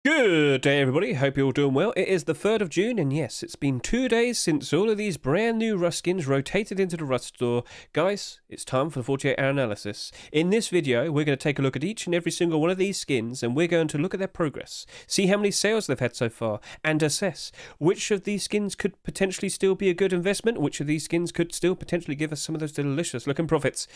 Good day, everybody. Hope you're all doing well. It is the 3rd of June, and yes, it's been 2 days since all of these brand new Rust skins rotated into the Rust store. Guys, it's time for the 48-hour analysis. In this video, we're going to take a look at each and every single one of these skins, and we're going to look at their progress, see how many sales they've had so far, and assess which of these skins could potentially still be a good investment, which of these skins could still potentially give us some of those delicious-looking profits.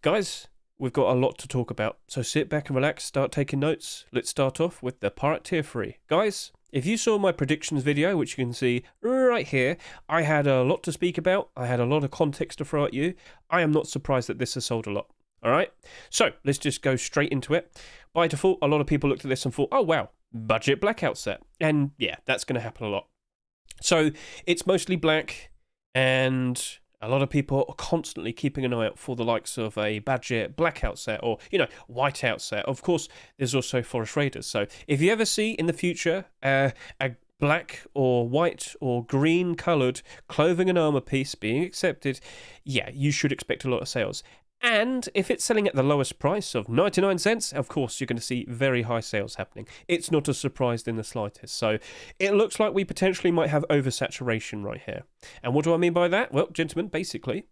Guys, we've got a lot to talk about, so sit back and relax, start taking notes. Let's start off with the Pirate Tier 3. Guys, if you saw my predictions video, which you can see right here, I had a lot to speak about. I had a lot of context to throw at you. I am not surprised that this has sold a lot. Alright, so let's just go straight into it. By default, a lot of people looked at this and thought, oh wow, budget blackout set. And yeah, that's going to happen a lot. So it's mostly black, and a lot of people are constantly keeping an eye out for the likes of a budget blackout set or, whiteout set. Of course, there's also Forest Raiders. So if you ever see in the future a black or white or green coloured clothing and armour piece being accepted, yeah, you should expect a lot of sales. And if it's selling at the lowest price of 99 cents, of course, you're going to see very high sales happening. It's not a surprise in the slightest. So it looks like we potentially might have oversaturation right here. And what do I mean by that? Well, gentlemen, basically,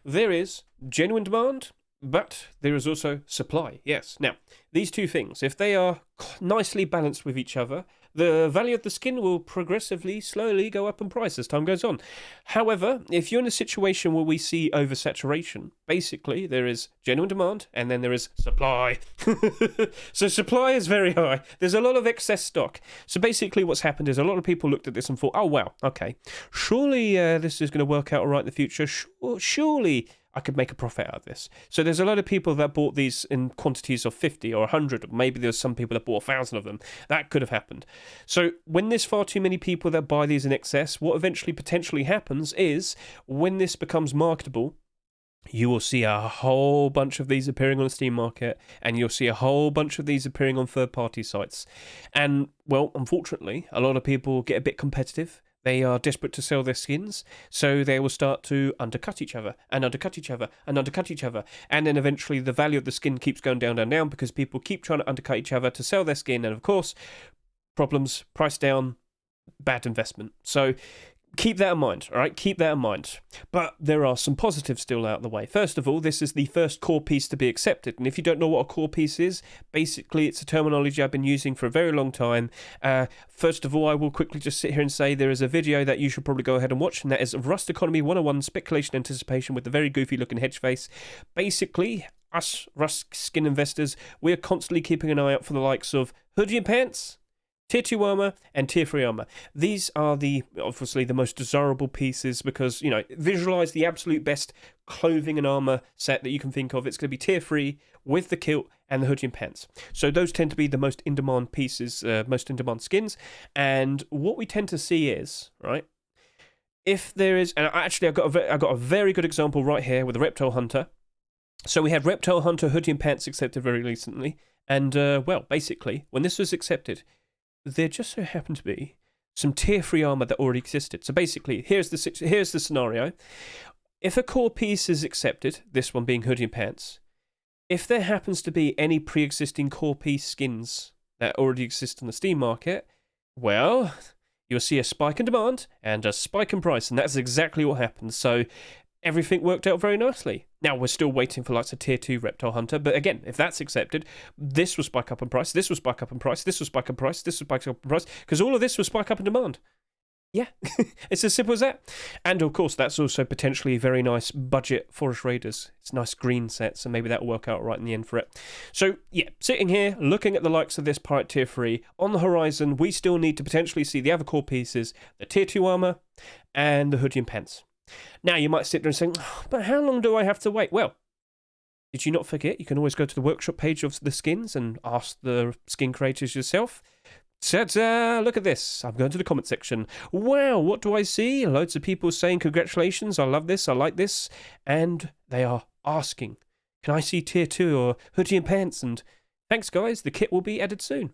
there is genuine demand, but there is also supply. Yes. Now, these two things, if they are nicely balanced with each other, the value of the skin will progressively, slowly go up in price as time goes on. However, if you're in a situation where we see oversaturation, basically there is genuine demand and then there is supply. So supply is very high. There's a lot of excess stock. So basically what's happened is a lot of people looked at this and thought, oh wow, okay, surely this is going to work out all right in the future. Surely I could make a profit out of this. So there's a lot of people that bought these in quantities of 50 or 100. Maybe there's some people that bought 1,000 of them. That could have happened. So when there's far too many people that buy these in excess, what eventually potentially happens is when this becomes marketable, you will see a whole bunch of these appearing on the Steam market, and you'll see a whole bunch of these appearing on third-party sites. And, well, unfortunately, a lot of people get a bit competitive. They are desperate to sell their skins, so they will start to undercut each other, and undercut each other, and undercut each other. And then eventually the value of the skin keeps going down, down, down, because people keep trying to undercut each other to sell their skin. And of course, problems, price down, bad investment. So keep that in mind, all right? Keep that in mind. But there are some positives still out of the way. First of all, this is the first core piece to be accepted. And if you don't know what a core piece is, basically it's a terminology I've been using for a very long time. First of all, I will quickly just sit here and say there is a video that you should probably go ahead and watch, and that is Rust Economy 101 Speculation Anticipation with the very goofy looking hedge face. Basically, us Rust skin investors, we're constantly keeping an eye out for the likes of hoodie and pants, Tier 2 armor, and Tier 3 armor. These are obviously the most desirable pieces because, visualize the absolute best clothing and armor set that you can think of. It's going to be Tier 3 with the kilt and the hoodie and pants. So those tend to be the most in-demand pieces, most in-demand skins. And what we tend to see is, right, if there is, and actually I got a very good example right here with the Reptile Hunter. So we had Reptile Hunter hoodie and pants accepted very recently. And, well, basically, when this was accepted, there just so happened to be some Tier 3 armor that already existed. So basically, here's the scenario. If a core piece is accepted, this one being hoodie and pants, if there happens to be any pre-existing core piece skins that already exist on the Steam market, well, you'll see a spike in demand and a spike in price, and that's exactly what happened. So everything worked out very nicely. Now, we're still waiting for a Tier 2 Reptile Hunter, but again, if that's accepted, this will spike up in price, this will spike up in price, this will spike up in price, this will spike up in price, because all of this will spike up in demand. Yeah, it's as simple as that. And of course, that's also potentially a very nice budget Forest Raiders. It's a nice green set, so maybe that will work out right in the end for it. So yeah, sitting here, looking at the likes of this Pirate Tier 3, on the horizon, we still need to potentially see the other core pieces, the Tier 2 armor, and the hoodie and pants. Now, you might sit there and say, oh, but how long do I have to wait? Well, did you not forget? You can always go to the workshop page of the skins and ask the skin creators yourself. Ta-da! Look at this. I'm going to the comment section. Wow, what do I see? Loads of people saying congratulations, I love this, I like this. And they are asking, can I see Tier 2 or hoodie and pants? And thanks, guys, the kit will be added soon.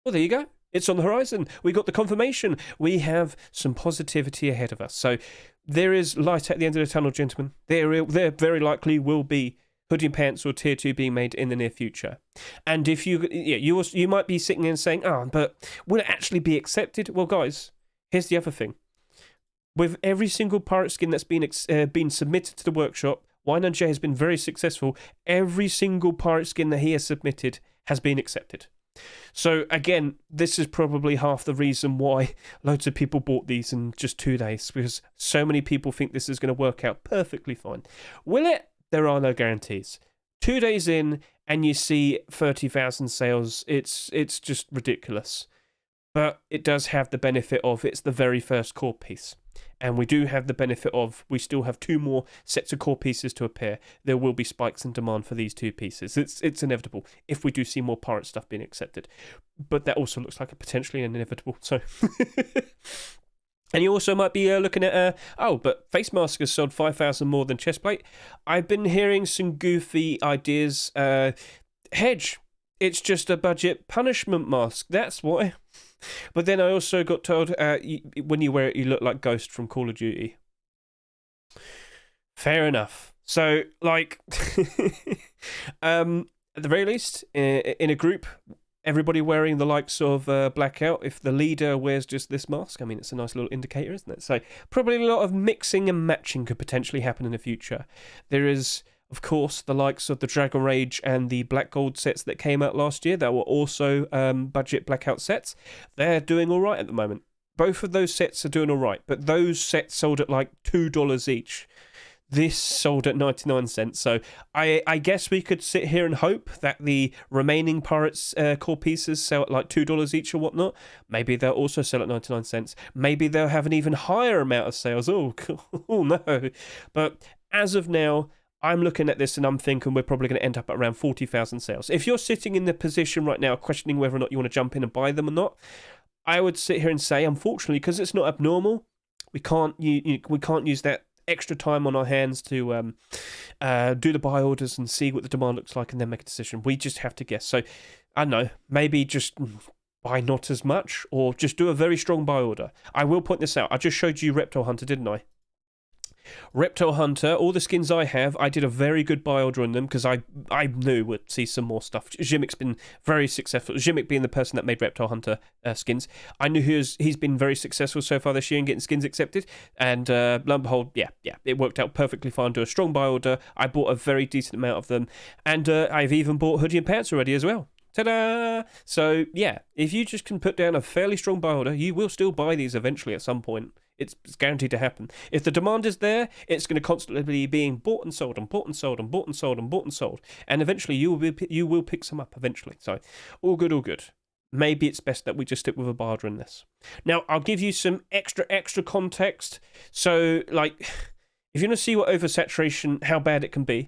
Well, there you go. It's on the horizon. We got the confirmation. We have some positivity ahead of us. So there is light at the end of the tunnel, gentlemen. There very likely will be hoodie and pants or tier 2 being made in the near future. And if you might be sitting there and saying, oh, but will it actually be accepted? Well, guys, here's the other thing. With every single pirate skin that's been submitted to the workshop, Y9J has been very successful. Every single pirate skin that he has submitted has been accepted. So again, this is probably half the reason why loads of people bought these in just 2 days, because so many people think this is going to work out perfectly fine. Will it? There are no guarantees. 2 days in and you see 30,000 sales, it's just ridiculous. But it does have the benefit of it's the very first core piece. And we do have the benefit of we still have 2 more sets of core pieces to appear. There will be spikes in demand for these 2 pieces. It's inevitable if we do see more pirate stuff being accepted. But that also looks like a potentially inevitable. So, and you also might be looking at but face mask has sold 5,000 more than chestplate. I've been hearing some goofy ideas. Hedge, it's just a budget punishment mask. That's why. But then I also got told when you wear it, you look like Ghost from Call of Duty. Fair enough. So, like, at the very least, in a group, everybody wearing the likes of Blackout, if the leader wears just this mask, I mean, it's a nice little indicator, isn't it? So, probably a lot of mixing and matching could potentially happen in the future. There is, of course, the likes of the Dragon Rage and the Black Gold sets that came out last year that were also budget Blackout sets. They're doing all right at the moment. Both of those sets are doing all right, but those sets sold at like $2 each. This sold at 99 cents, so I guess we could sit here and hope that the remaining Pirates core pieces sell at like $2 each or whatnot. Maybe they'll also sell at 99 cents. Maybe they'll have an even higher amount of sales. Oh no. But as of now, I'm looking at this and I'm thinking we're probably going to end up at around 40,000 sales. If you're sitting in the position right now questioning whether or not you want to jump in and buy them or not, I would sit here and say, unfortunately, because it's not abnormal, we can't use that extra time on our hands to do the buy orders and see what the demand looks like and then make a decision. We just have to guess. So, I don't know, maybe just buy not as much or just do a very strong buy order. I will point this out. I just showed you Reptile Hunter, didn't I? Reptile Hunter, all the skins I have, I did a very good buy order on them because I knew we'd see some more stuff. Zimik's been very successful. Zimik being the person that made Reptile Hunter skins. I knew he's been very successful so far this year in getting skins accepted. And lo and behold, yeah, it worked out perfectly fine. Do a strong buy order. I bought a very decent amount of them. And I've even bought hoodie and pants already as well. Ta-da! So, yeah, if you just can put down a fairly strong buy order, you will still buy these eventually at some point. It's guaranteed to happen. If the demand is there, it's going to constantly be being bought and sold and bought and sold and bought and sold and bought and sold. And eventually you will pick some up eventually. So, all good, all good. Maybe it's best that we just stick with a buy order in this. Now, I'll give you some extra context. So, like, if you want to see what oversaturation, how bad it can be,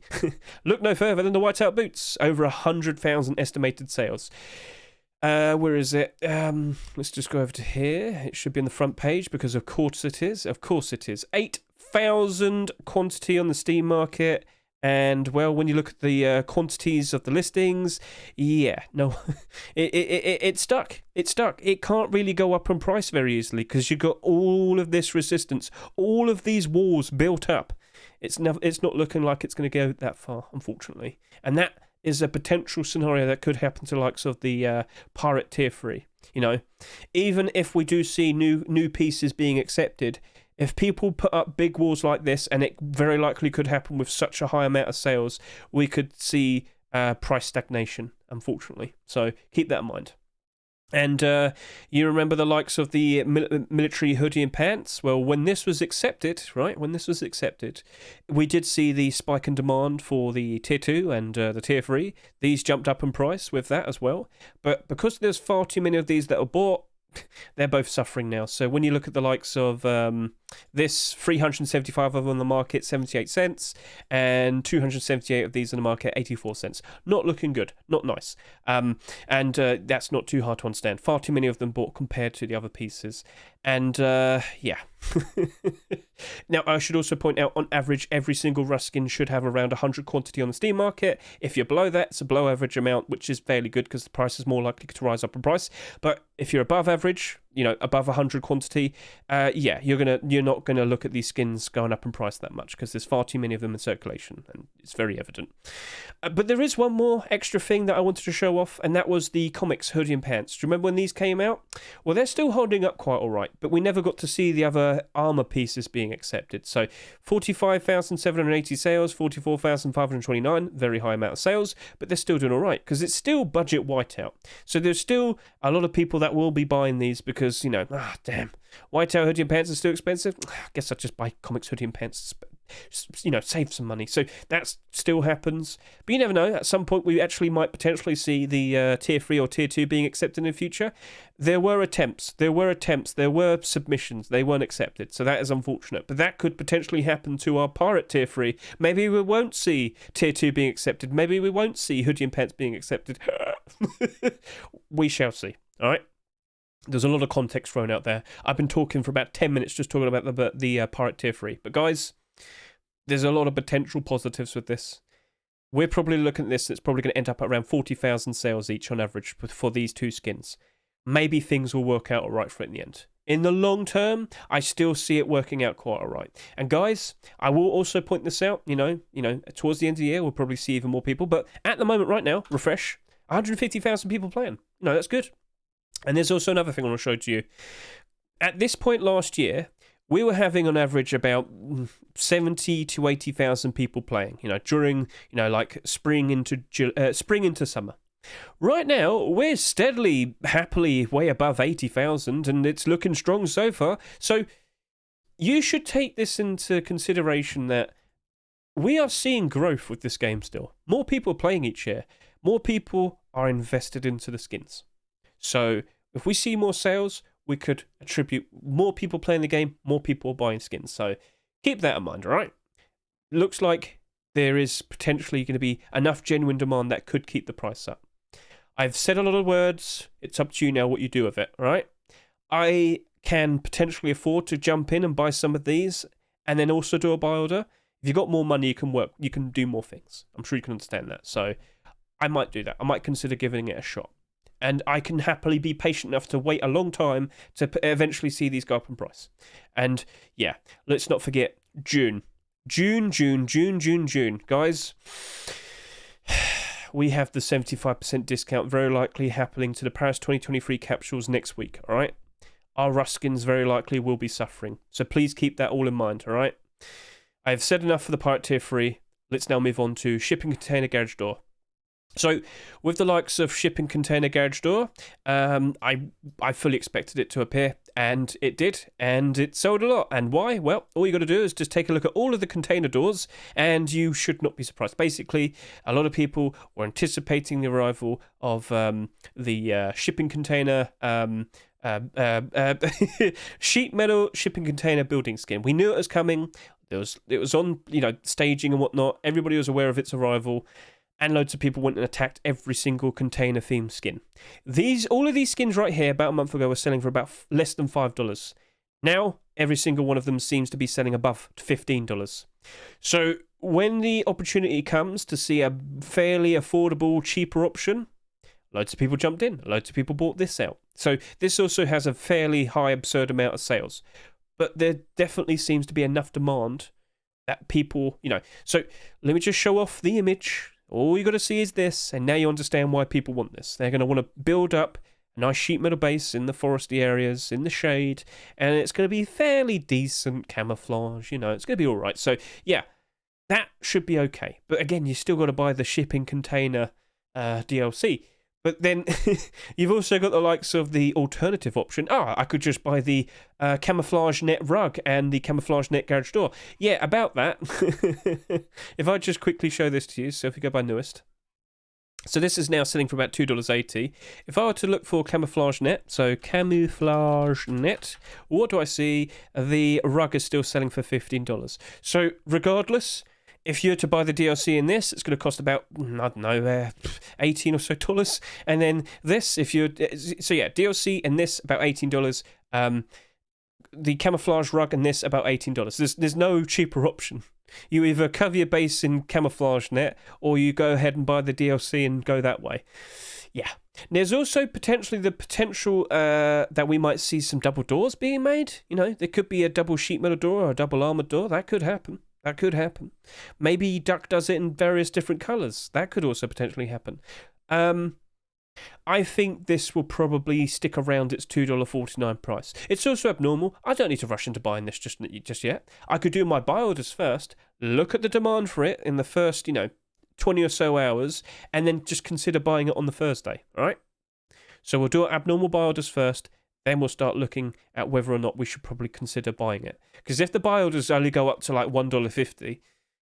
look no further than the Whiteout Boots. Over 100,000 estimated sales. Where is it? Let's just go over to here. It should be on the front page because of course it is. 8,000 quantity on the Steam market. And, well, when you look at the quantities of the listings, yeah, no, it's stuck. It's stuck. It can't really go up in price very easily because you've got all of this resistance, all of these walls built up. It's not looking like it's going to go that far, unfortunately. And that is a potential scenario that could happen to the likes of the Pirate Tier 3. You know, even if we do see new pieces being accepted, if people put up big walls like this, and it very likely could happen with such a high amount of sales, we could see price stagnation, unfortunately. So keep that in mind. And you remember the likes of the military hoodie and pants? Well, when this was accepted, right, we did see the spike in demand for the Tier 2 and the Tier 3. These jumped up in price with that as well. But because there's far too many of these that are bought, they're both suffering now. So when you look at the likes of this, 375 of them on the market, 78 cents, and 278 of these on the market, 84 cents. Not looking good, not nice. And that's not too hard to understand. Far too many of them bought compared to the other pieces. And yeah. Now, I should also point out, on average, every single Rust skin should have around 100 quantity on the Steam market. If you're below that, it's a below average amount, which is fairly good because the price is more likely to rise up in price. But if you're above average, above 100 quantity, yeah, you're not gonna look at these skins going up in price that much because there's far too many of them in circulation, and it's very evident. But there is one more extra thing that I wanted to show off, and that was the comics hoodie and pants. Do you remember when these came out? Well, they're still holding up quite all right, but we never got to see the other armor pieces being accepted. So 45,780 sales, 44,529, very high amount of sales, but they're still doing all right because it's still budget Whiteout. So there's still a lot of people that will be buying these because, damn, Whiteout hoodie and pants are still expensive. I guess I'll just buy comics hoodie and pants, save some money. So that still happens. But you never know. At some point, we actually might potentially see the Tier 3 or Tier 2 being accepted in the future. There were attempts. There were submissions. They weren't accepted. So that is unfortunate. But that could potentially happen to our Pirate Tier 3. Maybe we won't see Tier 2 being accepted. Maybe we won't see hoodie and pants being accepted. We shall see. All right? There's a lot of context thrown out there. I've been talking for about 10 minutes just talking about the Pirate Tier 3. But guys, there's a lot of potential positives with this. We're probably looking at this, it's probably going to end up at around 40,000 sales each on average for these two skins. Maybe things will work out all right for it in the end. In the long term, I still see it working out quite all right. And guys, I will also point this out, towards the end of the year, we'll probably see even more people. But at the moment right now, refresh, 150,000 people playing. That's good. And there's also another thing I want to show to you. At this point last year, we were having on average about 70 to 80,000 people playing, during, like spring into summer. Right now, we're steadily, happily way above 80,000, and it's looking strong so far. So you should take this into consideration that we are seeing growth with this game still. More people are playing each year. More people are invested into the skins. So if we see more sales, we could attribute more people playing the game, more people buying skins. So keep that in mind, all right? Looks like there is potentially going to be enough genuine demand that could keep the price up. I've said a lot of words. It's up to you now what you do with it, all right? I can potentially afford to jump in and buy some of these and then also do a buy order. If you've got more money, you can do more things. I'm sure you can understand that. So I might do that. I might consider giving it a shot. And I can happily be patient enough to wait a long time to eventually see these go up in price. And yeah, let's not forget June. June. Guys, we have the 75% discount very likely happening to the Paris 2023 capsules next week, all right? Our Ruskins very likely will be suffering. So please keep that all in mind, all right? I've said enough for the Pirate Tier 3. Let's now move on to Shipping Container Garage Door. So, with the likes of Shipping Container Garage Door, I fully expected it to appear, and it did, and it sold a lot. And why? Well, all you got to do is just take a look at all of the container doors, and you should not be surprised. Basically, a lot of people were anticipating the arrival of the shipping container, sheet metal shipping container building skin. We knew it was coming. It was on, staging and whatnot. Everybody was aware of its arrival. And loads of people went and attacked every single container themed skin. All of these skins right here, about a month ago, were selling for about less than $5. Now, every single one of them seems to be selling above $15. So, when the opportunity comes to see a fairly affordable, cheaper option, loads of people jumped in. Loads of people bought this out. So, this also has a fairly high, absurd amount of sales. But there definitely seems to be enough demand that people, So, let me just show off the image. All you got to see is this, and now you understand why people want this. They're going to want to build up a nice sheet metal base in the foresty areas, in the shade, and it's going to be fairly decent camouflage, it's going to be all right. So, yeah, that should be okay. But again, you still got to buy the shipping container DLC. But then you've also got the likes of the alternative option. I could just buy the camouflage net rug and the camouflage net garage door. Yeah, about that. If I just quickly show this to you, so if you go by newest. So this is now selling for about $2.80. If I were to look for camouflage net, so camouflage net, what do I see? The rug is still selling for $15. So regardless, if you're to buy the DLC in this, it's going to cost about, $18 or so. And then this, DLC and this, about $18. The camouflage rug and this, about $18. There's no cheaper option. You either cover your base in camouflage net, or you go ahead and buy the DLC and go that way. Yeah. There's also potentially the potential that we might see some double doors being made. You know, there could be a double sheet metal door or a double armored door. That could happen. That could happen. Maybe Duck does it in various different colours. That could also potentially happen. I think this will probably stick around its $2.49 price. It's also abnormal. I don't need to rush into buying this just yet. I could do my buy orders first, look at the demand for it in the first, 20 or so hours, and then just consider buying it on the Thursday, all right? So we'll do our abnormal buy orders first, then we'll start looking at whether or not we should probably consider buying it. Because if the buy orders only go up to like $1.50, you're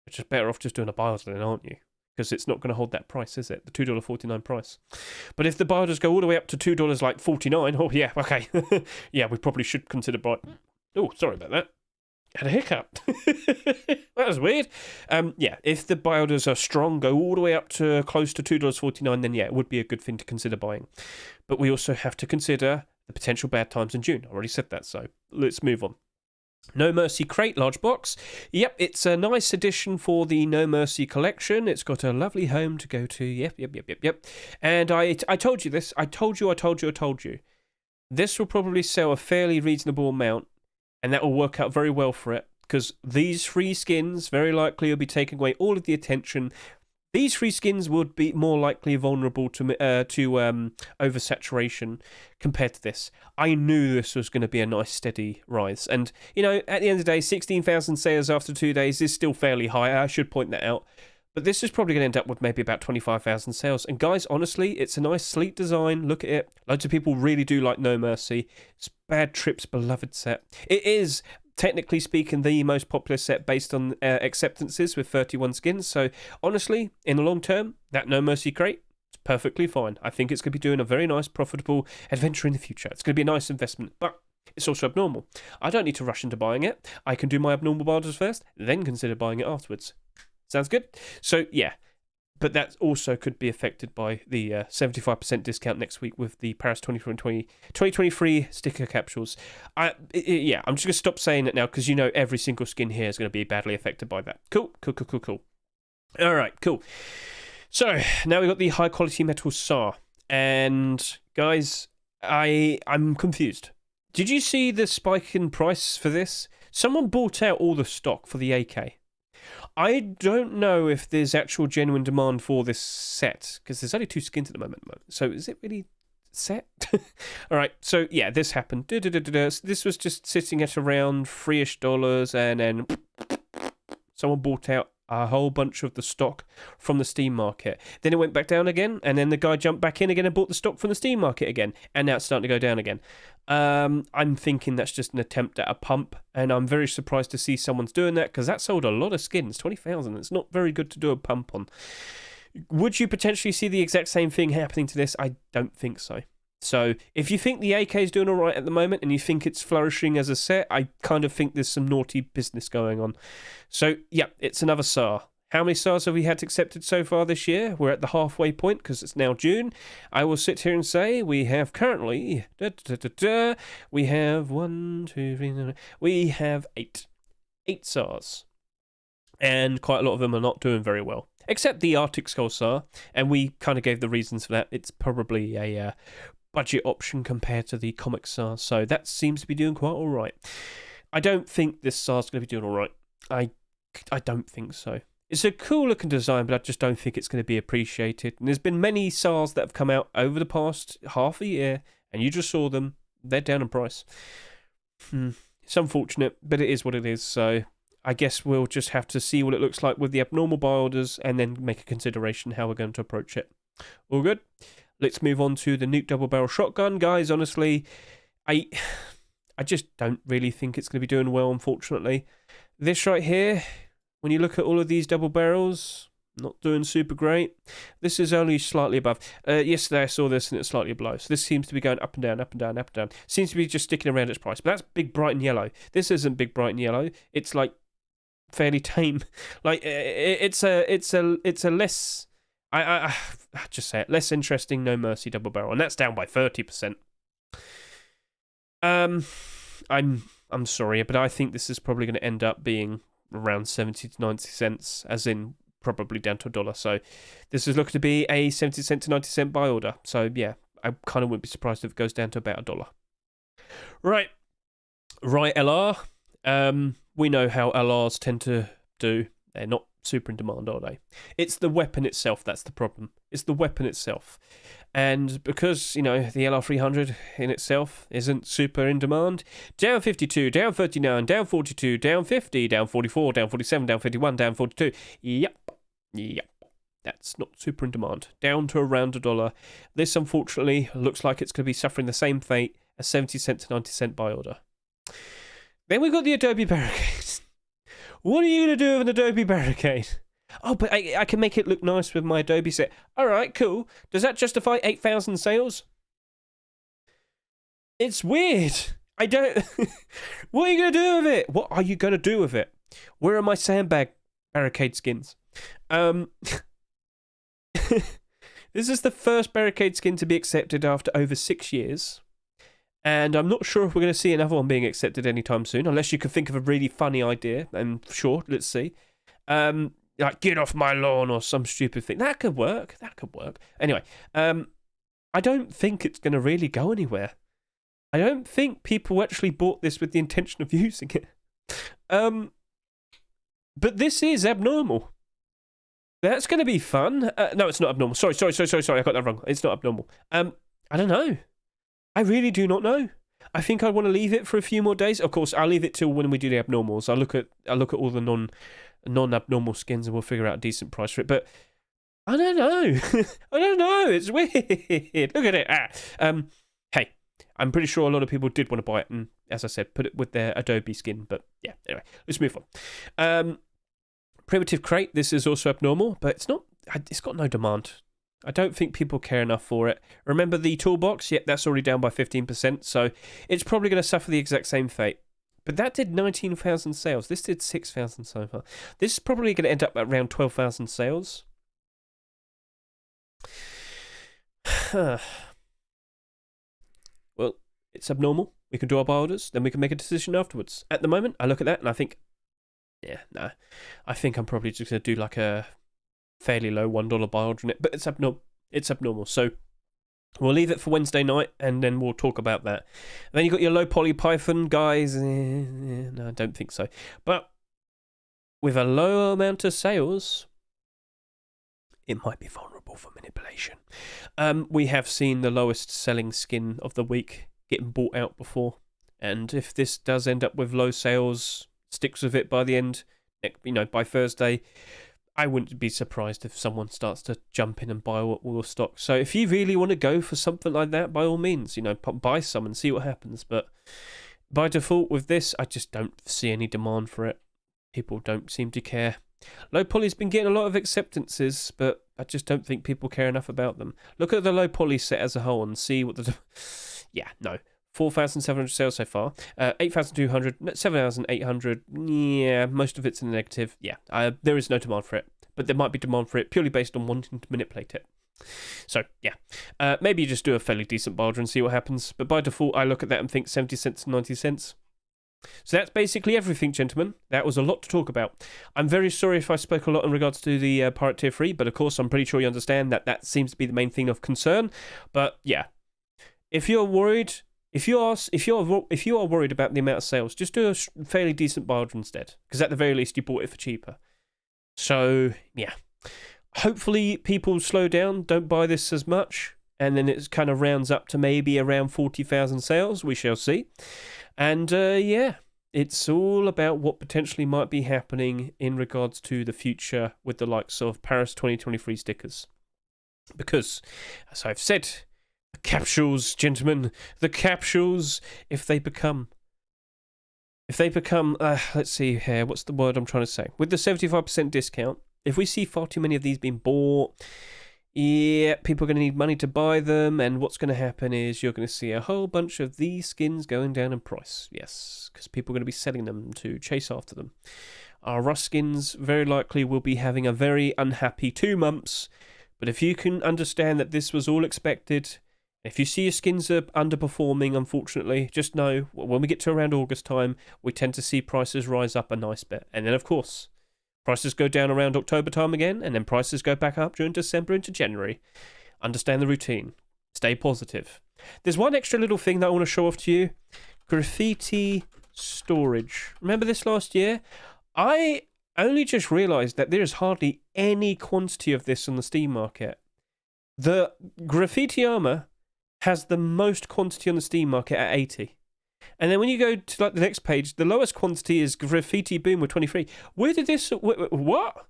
just better off just doing a buy order then, aren't you? Because it's not going to hold that price, is it? The $2.49 price. But if the buy orders go all the way up to $2.49, oh yeah, okay. Yeah, we probably should consider buying. Oh, sorry about that. Had a hiccup. That was weird. Yeah, if the buy orders are strong, go all the way up to close to $2.49, then yeah, it would be a good thing to consider buying. But we also have to consider the potential bad times in June. I already said that, so let's move on. No Mercy crate, large box. Yep, it's a nice addition for the No Mercy collection. It's got a lovely home to go to. Yep. And I told you this. I told you. This will probably sell a fairly reasonable amount, and that will work out very well for it, because these free skins very likely will be taking away all of the attention. These free skins would be more likely vulnerable to oversaturation compared to this. I knew this was going to be a nice steady rise. And, at the end of the day, 16,000 sales after 2 days is still fairly high. I should point that out. But this is probably going to end up with maybe about 25,000 sales. And guys, honestly, it's a nice, sleek design. Look at it. Loads of people really do like No Mercy. It's Bad Trip's beloved set. It is, technically speaking, the most popular set based on acceptances with 31 skins. So, honestly, in the long term, that No Mercy crate, it's perfectly fine. I think it's going to be doing a very nice, profitable adventure in the future. It's going to be a nice investment. But it's also abnormal. I don't need to rush into buying it. I can do my abnormal orders first, then consider buying it afterwards. Sounds good? So, yeah. But that also could be affected by the 75% discount next week with the Paris 2023 sticker capsules. I'm just going to stop saying it now, because every single skin here is going to be badly affected by that. Cool. All right, cool. So, now we've got the high-quality metal SAR. And, guys, I'm confused. Did you see the spike in price for this? Someone bought out all the stock for the AK. I don't know if there's actual genuine demand for this set, because there's only 2 skins at the moment. So is it really set? All right, so yeah, this happened. This was just sitting at around $3-ish, and then someone bought out a whole bunch of the stock from the Steam market. Then it went back down again, and then the guy jumped back in again and bought the stock from the Steam market again, and now it's starting to go down again. I'm thinking that's just an attempt at a pump, and I'm very surprised to see someone's doing that, because that sold a lot of skins, 20,000. It's not very good to do a pump on. Would you potentially see the exact same thing happening to this? I don't think so. So, if you think the AK is doing all right at the moment and you think it's flourishing as a set, I kind of think there's some naughty business going on. So, yeah, it's another SAR. How many SARs have we had accepted so far this year? We're at the halfway point because it's now June. I will sit here and say we have currently... we have 8. 8 SARs. And quite a lot of them are not doing very well. Except the Arctic Skull SAR. And we kind of gave the reasons for that. It's probably a... budget option compared to the comic SAR, so that seems to be doing quite all right. I don't think this SAR is going to be doing all right. I don't think so. It's a cool looking design, but I just don't think it's going to be appreciated. And there's been many SARs that have come out over the past half a year, and you just saw them. They're down in price. It's unfortunate, but it is what it is, so I guess we'll just have to see what it looks like with the abnormal buy orders and then make a consideration how we're going to approach it. All good? Let's move on to the Nuke double barrel shotgun. Guys, honestly, I just don't really think it's going to be doing well, unfortunately. This right here, when you look at all of these double barrels, not doing super great. This is only slightly above. Yesterday I saw this and it's slightly below. So this seems to be going up and down, up and down, up and down. Seems to be just sticking around its price. But that's big, bright and yellow. This isn't big, bright and yellow. It's like fairly tame. Like it's a less... I just say it, less interesting No Mercy double barrel, and that's down by 30%. I'm sorry, but I think this is probably going to end up being around 70 to 90 cents, as in probably down to $1. So this is looking to be a 70 cent to 90 cent buy order. So yeah, I kind of wouldn't be surprised if it goes down to about $1. Right. Riot LR. We know how LRs tend to do. They're not super in demand, are they? It's the weapon itself that's the problem. It's the weapon itself. And because, you know, the LR300 in itself isn't super in demand, down 52, down 39, down 42, down 50, down 44, down 47, down 51, down 42. Yep. That's not super in demand. Down to around $1. This, unfortunately, looks like it's going to be suffering the same fate as 70 cent to 90 cent buy order. Then we've got the Adobe Barricade. What are you going to do with an Adobe Barricade? Oh, but I can make it look nice with my Adobe set. All right, cool. Does that justify 8,000 sales? It's weird. I don't... What are you going to do with it? What are you going to do with it? Where are my sandbag barricade skins? This is the first barricade skin to be accepted after over 6 years. And I'm not sure if we're going to see another one being accepted anytime soon, unless you can think of a really funny idea. And sure, let's see. Like, get off my lawn or some stupid thing. That could work. Anyway, I don't think it's going to really go anywhere. I don't think people actually bought this with the intention of using it. But this is abnormal. That's going to be fun. No, it's not abnormal. Sorry. I got that wrong. It's not abnormal. I don't know. I really do not know. I think I want to leave it for a few more days. Of course, I'll leave it till when we do the abnormals. I'll look at all the non-abnormal skins and we'll figure out a decent price for it. But I don't know. I don't know. It's weird. Look at it. Hey, I'm pretty sure a lot of people did want to buy it, and as I said, put it with their Adobe skin. But yeah, anyway, let's move on. Primitive crate. This is also abnormal, but it's not. It's got no demand. I don't think people care enough for it. Remember the toolbox? Yep, that's already down by 15%, so it's probably going to suffer the exact same fate. But that did 19,000 sales. This did 6,000 so far. This is probably going to end up at around 12,000 sales. Well, it's abnormal. We can do our buy orders, then we can make a decision afterwards. At the moment, I look at that and I think, yeah, no. I think I'm probably just going to do like a fairly low $1 buy order in it, but it's abnormal. It's abnormal. So we'll leave it for Wednesday night, and then we'll talk about that. And then you got your Lowpoly Python guys. No, I don't think so. But with a low amount of sales, it might be vulnerable for manipulation. We have seen the lowest selling skin of the week getting bought out before, and if this does end up with low sales, sticks with it by the end, by Thursday, I wouldn't be surprised if someone starts to jump in and buy all the stock. So if you really want to go for something like that, by all means, buy some and see what happens. But by default with this, I just don't see any demand for it. People don't seem to care. Lowpoly's been getting a lot of acceptances, but I just don't think people care enough about them. Look at the Lowpoly set as a whole and see what the... Yeah, no. 4,700 sales so far, 8,200, 7,800, yeah, most of it's in the negative. Yeah, there is no demand for it, but there might be demand for it purely based on wanting to manipulate it. So, yeah, maybe you just do a fairly decent buy order and see what happens, but by default, I look at that and think 70 cents to 90 cents. So that's basically everything, gentlemen. That was a lot to talk about. I'm very sorry if I spoke a lot in regards to the Pirate Tier 3, but of course, I'm pretty sure you understand that that seems to be the main thing of concern. But, yeah, if you're worried... If you are worried about the amount of sales, just do a fairly decent buy order instead, because at the very least you bought it for cheaper. So yeah, hopefully people slow down, don't buy this as much, and then it kind of rounds up to maybe around 40,000 sales. We shall see. And yeah, it's all about what potentially might be happening in regards to the future with the likes of Paris 2023 stickers, because as I've said, the capsules, gentlemen, the capsules, if they become, let's see here, what's the word I'm trying to say? With the 75% discount, if we see far too many of these being bought, yeah, people are going to need money to buy them, and what's going to happen is you're going to see a whole bunch of these skins going down in price. Yes, because people are going to be selling them to chase after them. Our Rust skins very likely will be having a very unhappy 2 months, but if you can understand that this was all expected... If you see your skins are underperforming, unfortunately, just know when we get to around August time, we tend to see prices rise up a nice bit. And then, of course, Prices go down around October time again, and then prices go back up during December into January. Understand the routine. Stay positive. There's one extra little thing that I want to show off to you. Graffiti storage. Remember this last year? I only just realised that there is hardly any quantity of this on the Steam market. The Graffiti armor has the most quantity on the Steam market at 80. And then when you go to like the next page, the lowest quantity is Graffiti Boom with 23. Where did this... What?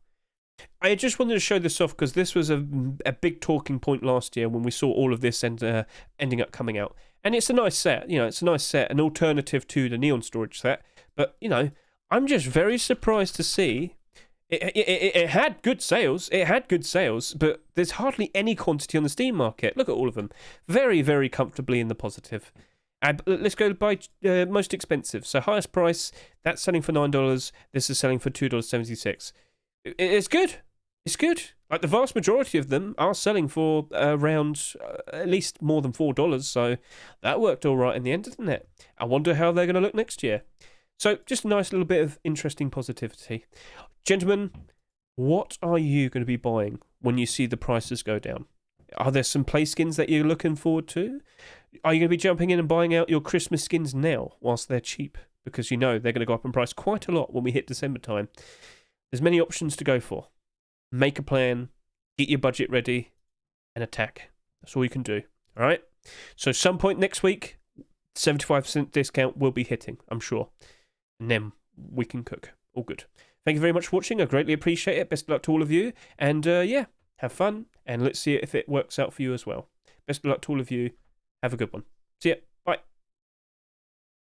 I just wanted to show this off because this was a big talking point last year when we saw all of this ending up coming out. And it's a nice set. You know, it's a nice set, an alternative to the Neon Storage set. But, you know, I'm just very surprised to see... It had good sales. It had good sales, but there's hardly any quantity on the Steam market. Look at all of them. Very, very comfortably in the positive. Let's go by most expensive. So highest price, that's selling for $9. This is selling for $2.76. It's good. It's good. Like the vast majority of them are selling for around at least more than $4. So that worked all right in the end, didn't it? I wonder how they're going to look next year. So just a nice little bit of interesting positivity. Gentlemen, what are you going to be buying when you see the prices go down? Are there some play skins that you're looking forward to? Are you going to be jumping in and buying out your Christmas skins now whilst they're cheap? Because you know they're going to go up in price quite a lot when we hit December time. There's many options to go for. Make a plan, get your budget ready, and attack. That's all you can do. All right? So some point next week, 75% discount will be hitting, I'm sure. And then we can cook. All good. Thank you very much for watching. I greatly appreciate it. Best of luck to all of you. And yeah, have fun. And let's see if it works out for you as well. Best of luck to all of you. Have a good one. See ya.